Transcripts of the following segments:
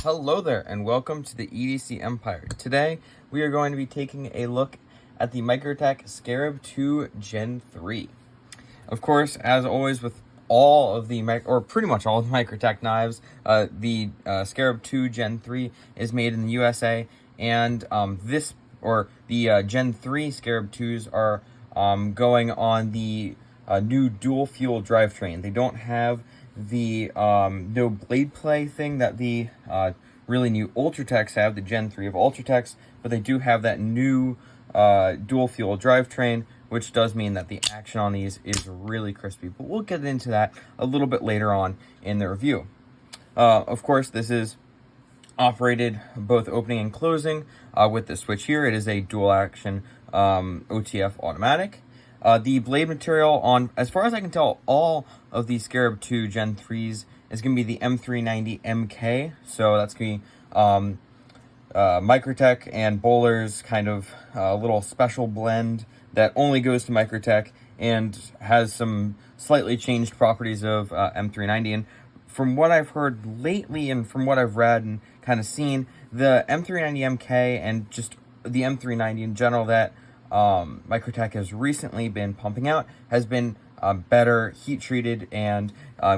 Hello there and welcome to the EDC Empire. Today we are going to be taking a look at the Microtech Scarab II Gen 3. Of course, as always with all of the, pretty much all of the Microtech knives, the Scarab II Gen 3 is made in the USA, and the Gen 3 Scarab IIs are going on the new Dual Fuel Drivetrain. They don't have the no blade play thing that the really new Ultratechs have, the Gen 3 of Ultratechs, but they do have that new Dual Fuel Drivetrain, which does mean that the action on these is really crispy. But we'll get into that a little bit later on in the review. Of course, this is operated both opening and closing with the switch here. It is a dual action OTF automatic. The blade material on, as far as I can tell, all of the Scarab II Gen 3s is going to be the M390 MK. So that's going to be Microtech and Bowler's kind of little special blend that only goes to Microtech and has some slightly changed properties of M390. And from what I've heard lately and from what I've read and kind of seen, the M390 MK and just the M390 in general that Microtech has recently been pumping out has been better heat treated and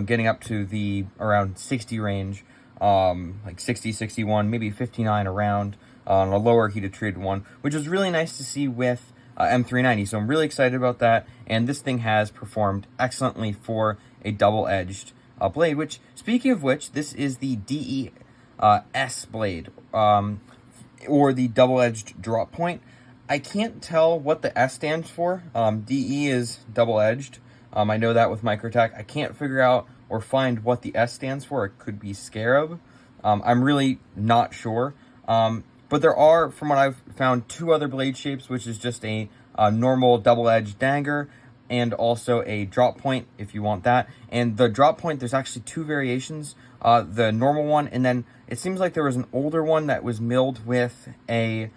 getting up to the around 60 range, like 60, 61, maybe 59 around on a lower heated treated one, which is really nice to see with M390. So I'm really excited about that. And this thing has performed excellently for a double-edged blade, which, speaking of which, this is the DES blade, or the double-edged drop point. I can't tell what the S stands for. DE is double-edged. I know that with Microtech. I can't figure out or find what the S stands for. It could be Scarab. I'm really not sure. But there are, from what I've found, two other blade shapes, which is just a normal double-edged dagger and also a drop point, if you want that. And the drop point, there's actually two variations. The normal one, and then it seems like there was an older one that was milled with a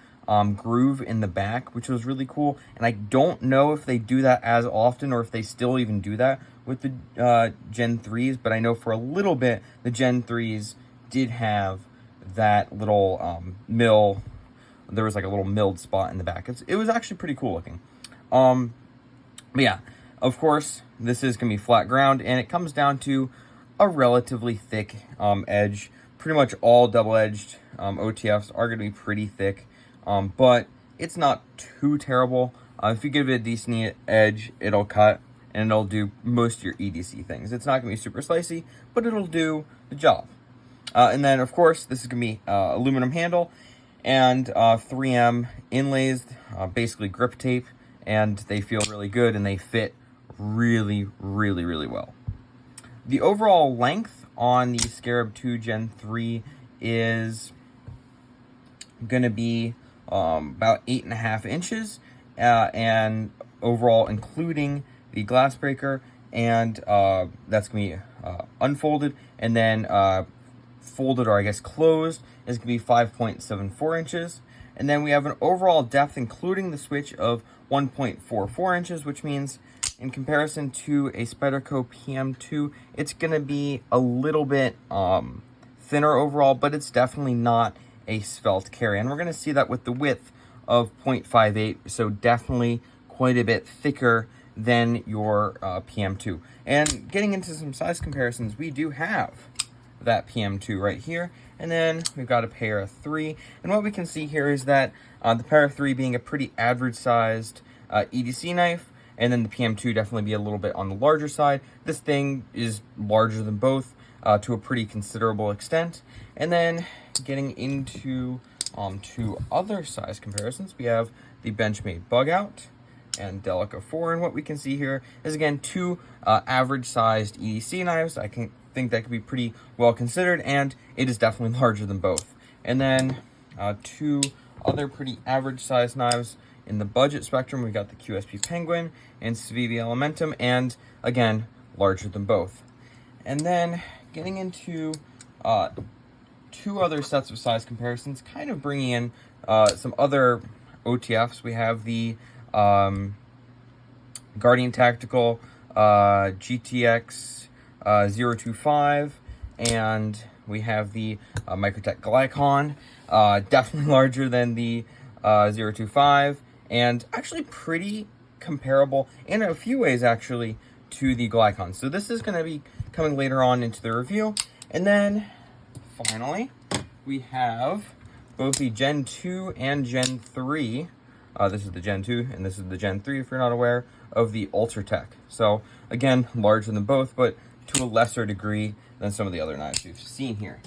groove in the back, which was really cool. And I don't know if they do that as often or if they still even do that with the Gen 3s, but I know for a little bit the Gen 3s did have that little mill. There was like a little milled spot in the back. It was actually pretty cool looking. But yeah, of course, this is going to be flat ground, and it comes down to a relatively thick edge. Pretty much all double-edged OTFs are going to be pretty thick. But it's not too terrible. If you give it a decent edge, it'll cut, and it'll do most of your EDC things. It's not going to be super slicey, but it'll do the job. And then, of course, this is going to be aluminum handle and 3M inlays, basically grip tape, and they feel really good, and they fit really, really, really well. The overall length on the Scarab II Gen 3 is going to be about 8.5 inches, and overall, including the glass breaker, and that's going to be unfolded, and then folded, or I guess closed, is going to be 5.74 inches. And then we have an overall depth, including the switch, of 1.44 inches, which means in comparison to a Spyderco PM2, it's going to be a little bit thinner overall, but it's definitely not a svelte carry. And we're going to see that with the width of 0.58, so definitely quite a bit thicker than your PM2. And getting into some size comparisons, we do have that PM2 right here, and then we've got a Para 3. And what we can see here is that the Para 3 being a pretty average sized EDC knife, and then the PM2 definitely be a little bit on the larger side. This thing is larger than both to a pretty considerable extent. And then getting into two other size comparisons, we have the Benchmade Bug Out and Delica 4. And what we can see here is, again, two average sized EDC knives. I can think that could be pretty well considered, and it is definitely larger than both. And then two other pretty average sized knives in the budget spectrum. We've got the QSP Penguin and Civivi Elementum, and again, larger than both. And then getting into two other sets of size comparisons, kind of bringing in some other OTFs. We have the Guardian Tactical GTX 025, and we have the Microtech Glykon, definitely larger than the 025, and actually pretty comparable in a few ways actually to the Glykon. So this is going to be coming later on into the review. And then finally we have both the Gen 2 and Gen 3. This is the Gen 2 and this is the Gen 3 if you're not aware of the Ultratech. So again, larger than both, but to a lesser degree than some of the other knives we've seen here.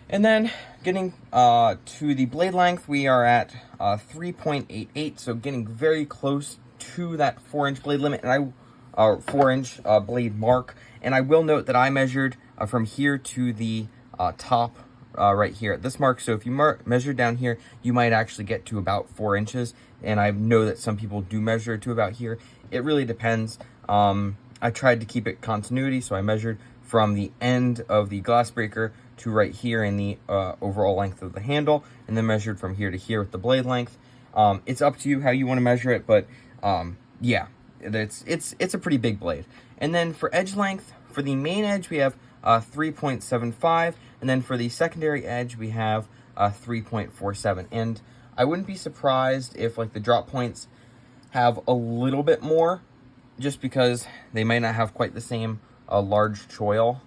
And then getting to the blade length, we are at 3.88, so getting very close to that 4-inch blade limit, and 4-inch blade mark. And I will note that I measured from here to the top right here at this mark. So if you measure down here, you might actually get to about 4 inches. And I know that some people do measure to about here. It really depends. I tried to keep it continuity, so I measured from the end of the glass breaker to right here in the overall length of the handle, and then measured from here to here with the blade length. It's up to you how you want to measure it, but yeah, it's a pretty big blade. And then for edge length, for the main edge we have 3.75, and then for the secondary edge we have 3.47. And I wouldn't be surprised if like the drop points have a little bit more, just because they might not have quite the same large choil,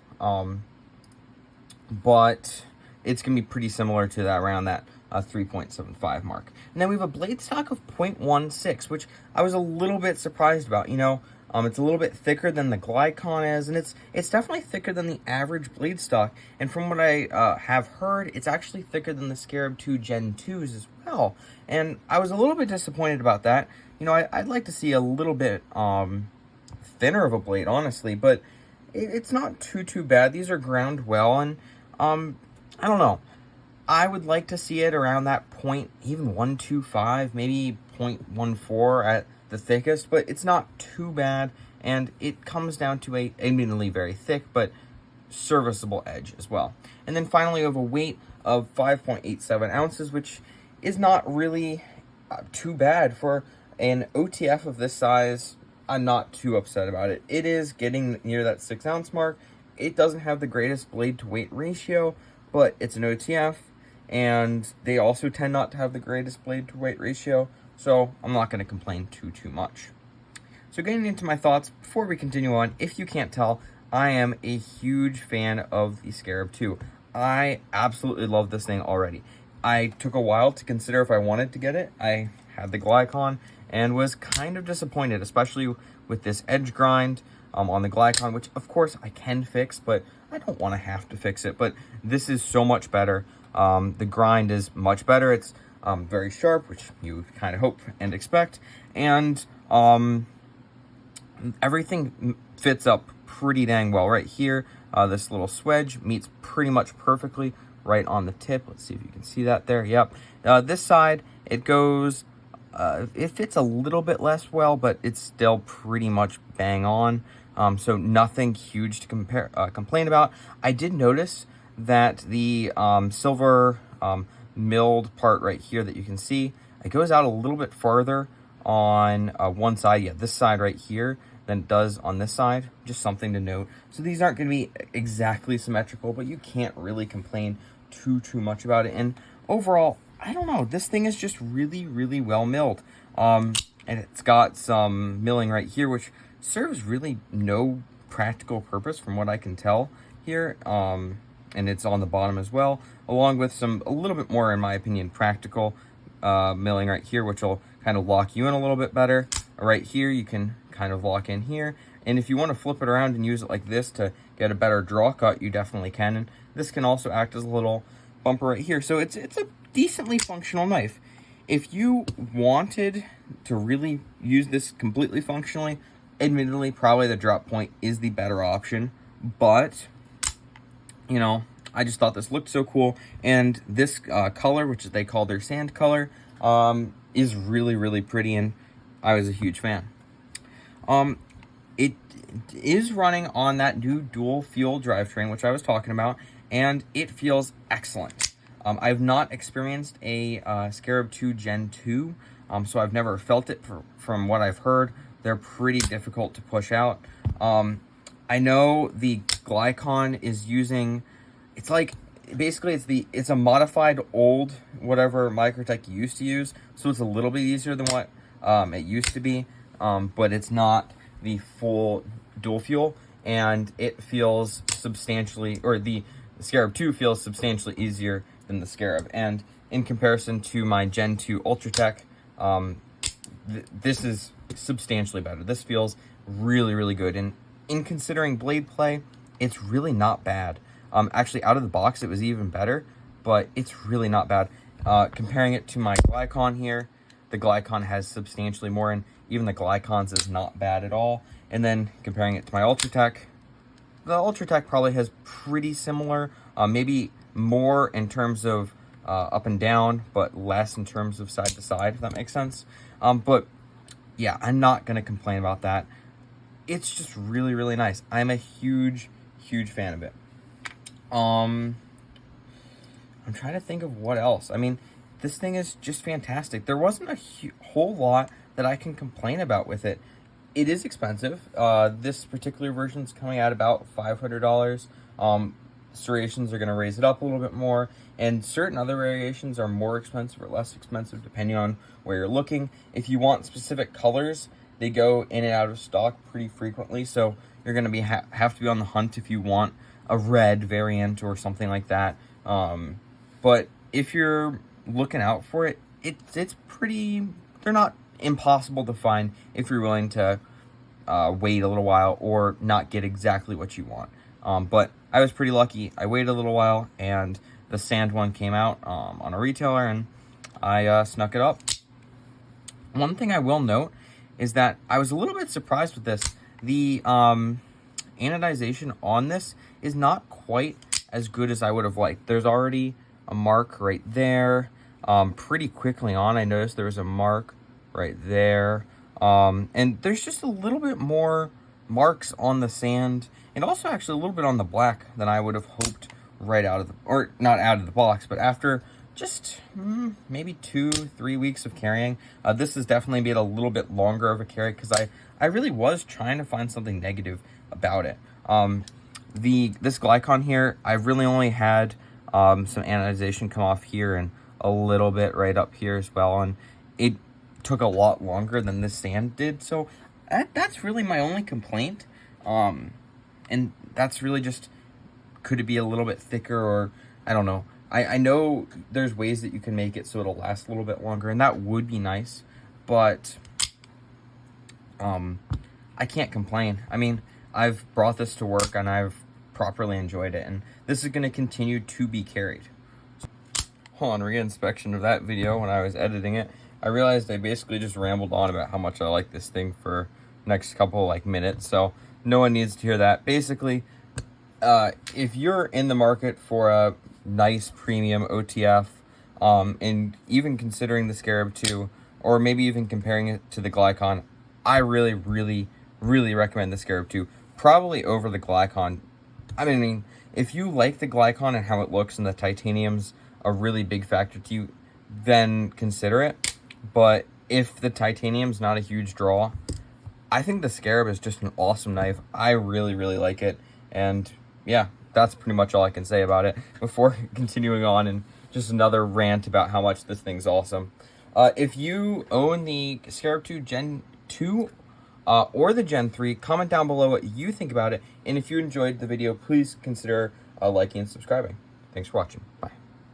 but it's gonna be pretty similar to that, around that 3.75 mark. And then we have a blade stock of 0.16, which I was a little bit surprised about. You know, it's a little bit thicker than the Glykon is, and it's definitely thicker than the average blade stock. And from what I have heard, it's actually thicker than the Scarab II Gen 2s as well. And I was a little bit disappointed about that. You know, I'd like to see a little bit thinner of a blade, honestly, but it's not too bad. These are ground well, and I don't know. I would like to see it around that point, even 125, maybe 0.14 at the thickest, but it's not too bad, and it comes down to a admittedly very thick but serviceable edge as well. And then finally, we have a weight of 5.87 ounces, which is not really too bad for an OTF of this size. I'm not too upset about it. It is getting near that 6 ounce mark. It doesn't have the greatest blade to weight ratio, but it's an OTF, and they also tend not to have the greatest blade to weight ratio, so I'm not going to complain too much. So getting into my thoughts before we continue on, if you can't tell, I am a huge fan of the Scarab II. I absolutely love this thing already. I took a while to consider if I wanted to get it. I had the Glykon and was kind of disappointed, especially with this edge grind on the Glykon, which of course I can fix, but I don't want to have to fix it. But this is so much better. The grind is much better. It's very sharp, which you kind of hope and expect, and everything fits up pretty dang well. Right here, this little swedge meets pretty much perfectly right on the tip. Let's see if you can see that there. Yep. This side, it goes, it fits a little bit less well, but it's still pretty much bang on. So nothing huge to complain about. I did notice that the silver milled part right here that you can see, it goes out a little bit farther on one side, yeah, this side right here, than it does on this side. Just something to note. So these aren't going to be exactly symmetrical, but you can't really complain too much about it. And overall, I don't know, this thing is just really well milled. And it's got some milling right here, which serves really no practical purpose from what I can tell here. And it's on the bottom as well, along with a little bit more, in my opinion, practical milling right here, which will kind of lock you in a little bit better. Right here, you can kind of lock in here. And if you want to flip it around and use it like this to get a better draw cut, you definitely can. And this can also act as a little bumper right here. So it's a decently functional knife. If you wanted to really use this completely functionally, admittedly, probably the drop point is the better option. But, you know, I just thought this looked so cool. And this color, which they call their sand color, is really pretty, and I was a huge fan. It is running on that new Dual Fuel Drivetrain, which I was talking about, and it feels excellent. I've not experienced a Scarab II Gen 2, so I've never felt it. From what I've heard, they're pretty difficult to push out. I know the Glykon is using it's like, basically it's a modified old whatever Microtech used to use, so it's a little bit easier than what it used to be, but it's not the full dual fuel, and it feels substantially, or the Scarab 2 feels substantially easier than the Scarab. And in comparison to my Gen 2 Ultratech, this is substantially better. This feels really, really good. And in considering blade play, it's really not bad. Actually, out of the box, it was even better, but it's really not bad. Comparing it to my Glykon here, the Glykon has substantially more, and even the Glykon's is not bad at all. And then comparing it to my Ultratech, the Ultratech probably has pretty similar, maybe more in terms of up and down, but less in terms of side to side, if that makes sense. But yeah, I'm not going to complain about that. It's just really, really nice. I'm a huge, huge fan of it. I'm trying to think of what else. I mean, this thing is just fantastic. There wasn't a whole lot that I can complain about with it. It is expensive. This particular version is coming at about $500. Serrations are going to raise it up a little bit more, and certain other variations are more expensive or less expensive depending on where you're looking. If you want specific colors, they go in and out of stock pretty frequently, so you're going to have to be on the hunt if you want a red variant or something like that. But if you're looking out for it, it's pretty, they're not impossible to find if you're willing to wait a little while or not get exactly what you want. But I was pretty lucky. I waited a little while, and the sand one came out on a retailer, and I snuck it up. One thing I will note is that I was a little bit surprised with this. The anodization on this is not quite as good as I would have liked. There's already a mark right there. Pretty quickly on, I noticed there was a mark right there. And there's just a little bit more marks on the sand, and also actually a little bit on the black than I would have hoped right out of the, or not out of the box, but after just maybe 2-3 weeks of carrying. This has definitely made a little bit longer of a carry, because I really was trying to find something negative about it. This Glykon here, I really only had some anodization come off here and a little bit right up here as well, and it took a lot longer than this sand did, so that's really my only complaint. And that's really just, could it be a little bit thicker, or I don't know. I know there's ways that you can make it so it'll last a little bit longer, and that would be nice, but I can't complain. I mean, I've brought this to work and I've properly enjoyed it, and this is going to continue to be carried. Hold on, re-inspection of that video when I was editing it. I realized I basically just rambled on about how much I like this thing for next couple minutes, so no one needs to hear that. Basically, if you're in the market for a nice premium OTF, and even considering the Scarab 2, or maybe even comparing it to the Glykon, I really, really, really recommend the Scarab 2, probably over the Glykon. I mean, if you like the Glykon and how it looks, and the titanium's a really big factor to you, then consider it. But if the titanium's not a huge draw, I think the Scarab is just an awesome knife. I really, really like it. And yeah, that's pretty much all I can say about it before continuing on and just another rant about how much this thing's awesome. If you own the Scarab II Gen 2 or the Gen 3, comment down below what you think about it. And if you enjoyed the video, please consider liking and subscribing. Thanks for watching. Bye.